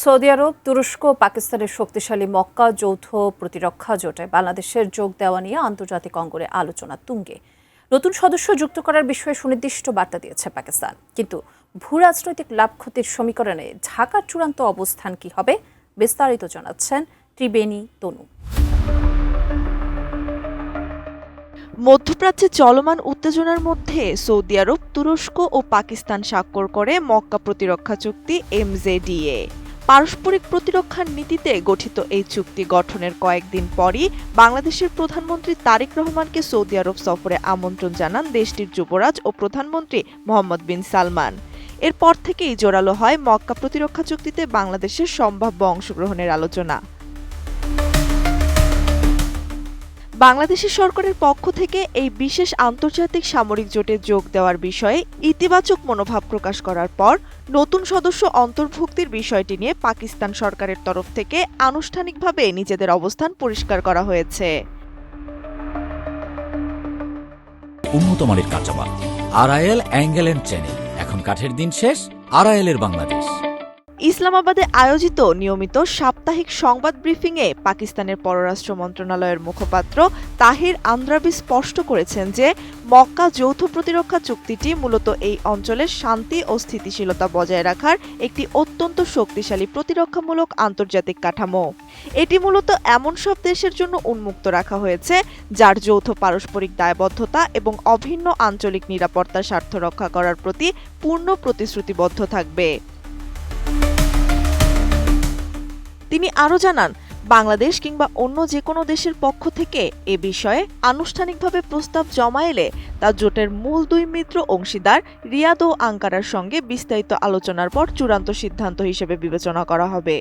Saudi আরব, তুরস্ক ও পাকিস্তানের শক্তিশালী মক্কা যৌথ প্রতিরক্ষা জোটে বাংলাদেশের যোগ দেওয়া নিয়ে আন্তর্জাতিক অঙ্গনে আলোচনা তুঙ্গে। নতুন সদস্য যুক্ত করার বিষয়ে সুনির্দিষ্ট বার্তা দিয়েছে পাকিস্তান। কিন্তু ভূ রাজনৈতিক লাভ ক্ষতির সমীকরণে ঢাকার চূড়ান্ত অবস্থান কি হবে, বিস্তারিত জানাচ্ছেন ত্রিবেণী তনু। মধ্যপ্রাচ্যে চলমান উত্তেজনার মধ্যে সৌদি আরব, তুরস্ক ও পাকিস্তান স্বাক্ষর করে মক্কা প্রতিরক্ষা চুক্তি MJDA। পারস্পরিক প্রতিরক্ষার নীতিতে গঠিত এই চুক্তি গঠনের কয়েকদিন পরই বাংলাদেশের প্রধানমন্ত্রী তারেক রহমানকে সৌদি আরব সফরে আমন্ত্রণ জানান দেশটির যুবরাজ ও প্রধানমন্ত্রী মোহাম্মদ বিন সালমান। এরপর থেকেই জোরালো হয় মক্কা প্রতিরক্ষা চুক্তিতে বাংলাদেশের সম্ভাব্য অংশগ্রহণের আলোচনা। বাংলাদেশের সরকারের পক্ষ থেকে এই বিশেষ আন্তর্জাতিক সামরিক জোটে যোগ দেওয়ার বিষয়ে ইতিবাচক মনোভাব প্রকাশ করার পর নতুন সদস্য অন্তর্ভুক্তির বিষয়টি নিয়ে পাকিস্তান সরকারের তরফ থেকে আনুষ্ঠানিকভাবে নিজেদের অবস্থান পরিষ্কার করা হয়েছে। উন্নত মানের কাঁচামাল আরআইএল অ্যাঙ্গেল এন্ড চ্যানেল, এখন কাঠের দিন শেষ, আরআইএল এর বাংলাদেশ। ইসলামাবাদে আয়োজিত নিয়মিত সাপ্তাহিক সংবাদ ব্রিফিংয়ে পাকিস্তানের পররাষ্ট্র মন্ত্রণালয়ের মুখপাত্র তাহির আন্দ্রাবি স্পষ্ট করেছেন যে মক্কা যৌথ প্রতিরক্ষা চুক্তিটি মূলত এই অঞ্চলের শান্তি ও স্থিতিশীলতা বজায় রাখার একটি অত্যন্ত শক্তিশালী প্রতিরক্ষামূলক আন্তর্জাতিক কাঠামো। এটি মূলত এমন সব দেশের জন্য উন্মুক্ত রাখা হয়েছে যার যৌথ পারস্পরিক দায়বদ্ধতা এবং অভিন্ন আঞ্চলিক নিরাপত্তার স্বার্থ রক্ষা করার প্রতি পূর্ণ প্রতিশ্রুতিবদ্ধ থাকবে। তিনি আরও জানান, বাংলাদেশ কিংবা অন্য যে কোনো দেশের পক্ষ থেকে এ বিষয়ে আনুষ্ঠানিকভাবে প্রস্তাব জমা এলে তা জোটের মূল দুই মিত্র অংশীদার রিয়াদ ও আঙ্কারার সঙ্গে বিস্তারিত আলোচনার পর চূড়ান্ত সিদ্ধান্ত হিসেবে বিবেচনা করা হবে।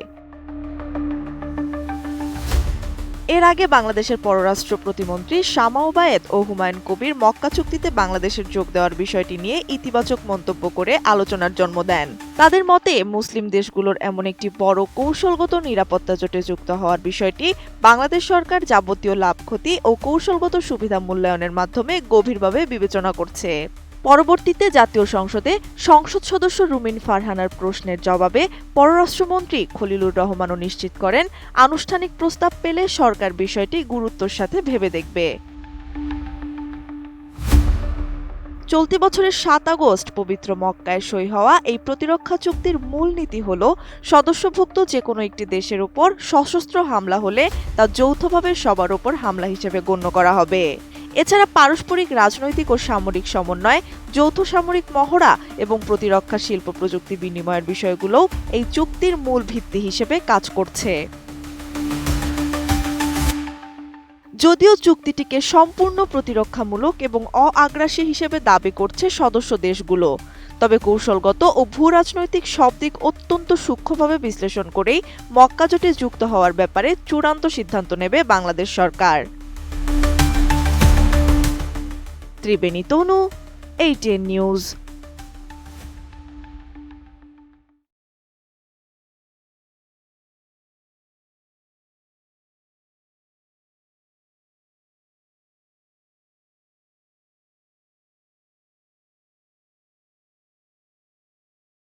এর আগে বাংলাদেশের পররাষ্ট্র প্রতিমন্ত্রী শামা ওবায়েদ ও হুমায়ুন কবির মক্কা চুক্তিতে বাংলাদেশের যোগ দেওয়ার বিষয়টি নিয়ে ইতিবাচক মন্তব্য করে আলোচনার জন্ম দেন। তাদের মতে মুসলিম দেশগুলোর এমন একটি বড় কৌশলগত নিরাপত্তা জোটে যুক্ত হওয়ার বিষয়টি বাংলাদেশ সরকার যাবতীয় লাভ ক্ষতি ও কৌশলগত সুবিধা মূল্যায়নের মাধ্যমে গভীরভাবে বিবেচনা করছে। পরবর্তীতে জাতীয় সংসদে সংসদ সদস্য রুমিন ফারহানার প্রশ্নের জবাবে পররাষ্ট্রমন্ত্রী খলিলুর রহমানও নিশ্চিত করেন, আনুষ্ঠানিক প্রস্তাব পেলে সরকার বিষয়টি গুরুত্বের সাথে ভেবে দেখবে। চলতি বছরের 7 আগস্ট পবিত্র মক্কায় সই হওয়া এই প্রতিরক্ষা চুক্তির মূল নীতি হল সদস্যভুক্ত যে কোনো একটি দেশের উপর সশস্ত্র হামলা হলে তা যৌথভাবে সবার উপর হামলা হিসেবে গণ্য করা হবে। এছাড়া পারস্পরিক রাজনৈতিক ও সামরিক সমন্বয়, যৌথ সামরিক মহড়া এবং প্রতিরক্ষা শিল্প প্রযুক্তি বিনিময়ের বিষয়গুলোও এই চুক্তির মূল ভিত্তি হিসেবে কাজ করছে। যদিও চুক্তিটিকে সম্পূর্ণ প্রতিরক্ষামূলক এবং অ-আগ্রাসী হিসেবে দাবি করছে সদস্য দেশগুলো, তবে কৌশলগত ও ভূ-রাজনৈতিক সব দিক অত্যন্ত সূক্ষ্মভাবে বিশ্লেষণ করেই মক্কা জোটে যুক্ত হওয়ার ব্যাপারে চূড়ান্ত সিদ্ধান্ত নেবে বাংলাদেশ সরকার। ত্রিবেণী তনু, ATN নিউজ।